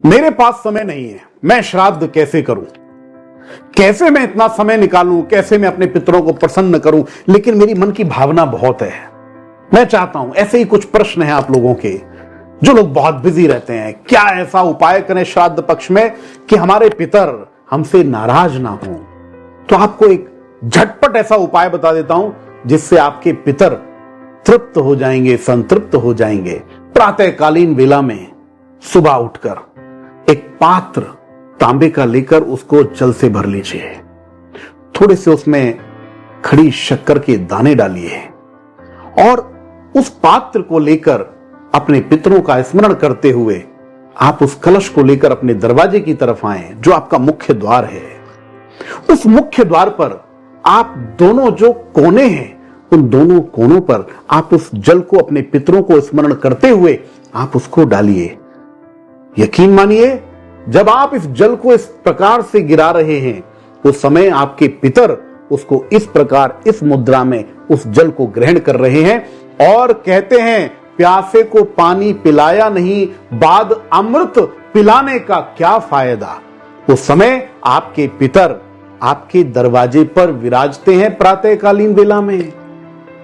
मेरे पास समय नहीं है, मैं श्राद्ध कैसे करूं, कैसे मैं इतना समय निकालूं, कैसे मैं अपने पितरों को प्रसन्न करूं, लेकिन मेरी मन की भावना बहुत है, मैं चाहता हूं। ऐसे ही कुछ प्रश्न हैं आप लोगों के, जो लोग बहुत बिजी रहते हैं। क्या ऐसा उपाय करें श्राद्ध पक्ष में कि हमारे पितर हमसे नाराज ना हो? तो आपको एक झटपट ऐसा उपाय बता देता हूं जिससे आपके पितर तृप्त हो जाएंगे, संतृप्त हो जाएंगे। प्रातःकालीन वेला में सुबह उठकर एक पात्र तांबे का लेकर उसको जल से भर लीजिए, थोड़े से उसमें खड़ी शक्कर के दाने डालिए और उस पात्र को लेकर अपने पितरों का स्मरण करते हुए आप उस कलश को लेकर अपने दरवाजे की तरफ आए, जो आपका मुख्य द्वार है। उस मुख्य द्वार पर आप दोनों जो कोने हैं, उन दोनों कोनों पर आप उस जल को अपने पितरों को स्मरण करते हुए आप उसको डालिए। यकीन मानिए, जब आप इस जल को इस प्रकार से गिरा रहे हैं, उस समय आपके पितर उसको इस प्रकार, इस मुद्रा में उस जल को ग्रहण कर रहे हैं और कहते हैं, प्यासे को पानी पिलाया नहीं, बाद अमृत पिलाने का क्या फायदा। उस समय आपके पितर आपके दरवाजे पर विराजते हैं प्रातःकालीन वेला में।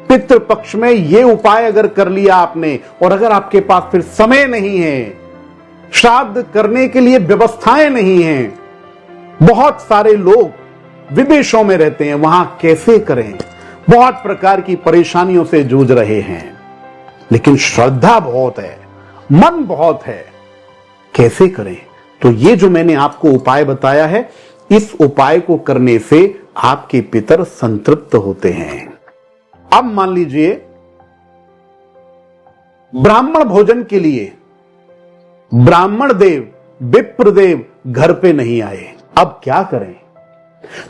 पितृ पक्ष में यह उपाय अगर कर लिया आपने, और अगर आपके पास फिर समय नहीं है, श्राद्ध करने के लिए व्यवस्थाएं नहीं हैं, बहुत सारे लोग विदेशों में रहते हैं, वहां कैसे करें, बहुत प्रकार की परेशानियों से जूझ रहे हैं, लेकिन श्रद्धा बहुत है, मन बहुत है, कैसे करें? तो ये जो मैंने आपको उपाय बताया है, इस उपाय को करने से आपके पितर संतृप्त होते हैं। अब मान लीजिए ब्राह्मण भोजन के लिए ब्राह्मण देव, विप्र देव घर पे नहीं आए, अब क्या करें?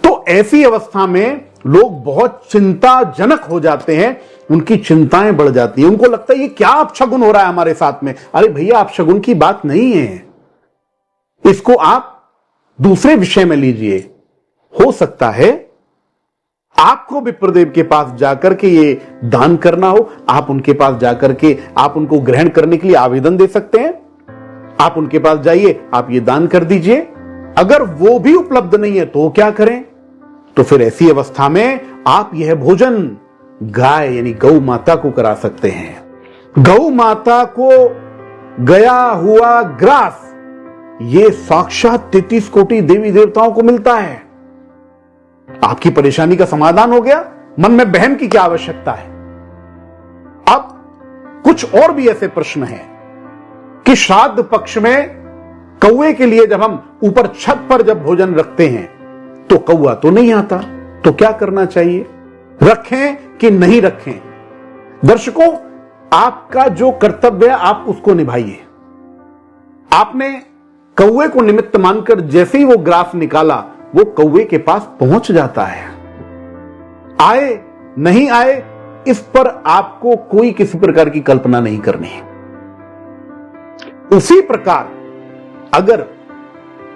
तो ऐसी अवस्था में लोग बहुत चिंताजनक हो जाते हैं, उनकी चिंताएं बढ़ जाती हैं, उनको लगता है ये क्या अपशगुन हो रहा है हमारे साथ में। अरे भैया, अपशगुन की बात नहीं है, इसको आप दूसरे विषय में लीजिए। हो सकता है आपको विप्रदेव के पास जाकर के ये दान करना हो, आप उनके पास जाकर के आप उनको ग्रहण करने के लिए आवेदन दे सकते हैं। आप उनके पास जाइए, आप ये दान कर दीजिए। अगर वो भी उपलब्ध नहीं है तो क्या करें? तो फिर ऐसी अवस्था में आप यह भोजन गाय यानी गौ माता को करा सकते हैं। गौ माता को गया हुआ ग्रास ये साक्षात 33 कोटि देवी देवताओं को मिलता है। आपकी परेशानी का समाधान हो गया, मन में बहम की क्या आवश्यकता है। अब कुछ और भी ऐसे प्रश्न हैं कि श्राद्ध पक्ष में कौवे के लिए जब हम ऊपर छत पर जब भोजन रखते हैं तो कौवा तो नहीं आता, तो क्या करना चाहिए? रखें कि नहीं रखें? दर्शकों, आपका जो कर्तव्य है आप उसको निभाइए। आपने कौवे को निमित्त मानकर जैसे ही वो ग्रास निकाला, वो कौवे के पास पहुंच जाता है। आए नहीं आए, इस पर आपको कोई किसी प्रकार की कल्पना नहीं करनी है। उसी प्रकार अगर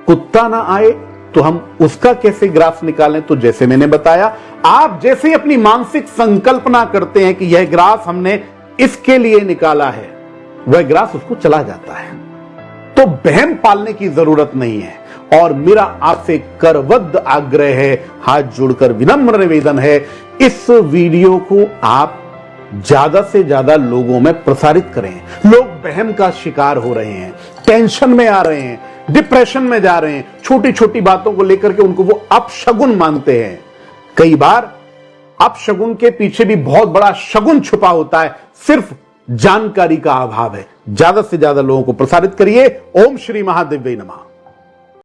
कुत्ता ना आए तो हम उसका कैसे ग्रास निकालें? तो जैसे मैंने बताया, आप जैसे ही अपनी मानसिक संकल्पना करते हैं कि यह ग्रास हमने इसके लिए निकाला है, वह ग्रास उसको चला जाता है। तो बहम पालने की जरूरत नहीं है। और मेरा आपसे करबद्ध आग्रह है, हाथ जोड़कर विनम्र निवेदन है, इस वीडियो को आप ज्यादा से ज्यादा लोगों में प्रसारित करें। लोग बहम का शिकार हो रहे हैं, टेंशन में आ रहे हैं, डिप्रेशन में जा रहे हैं, छोटी छोटी बातों को लेकर के उनको वो अपशगुन मानते हैं। कई बार अपशगुन के पीछे भी बहुत बड़ा शगुन छुपा होता है, सिर्फ जानकारी का अभाव है। ज्यादा से ज्यादा लोगों को प्रसारित करिए। ओम श्री महादेव नमः।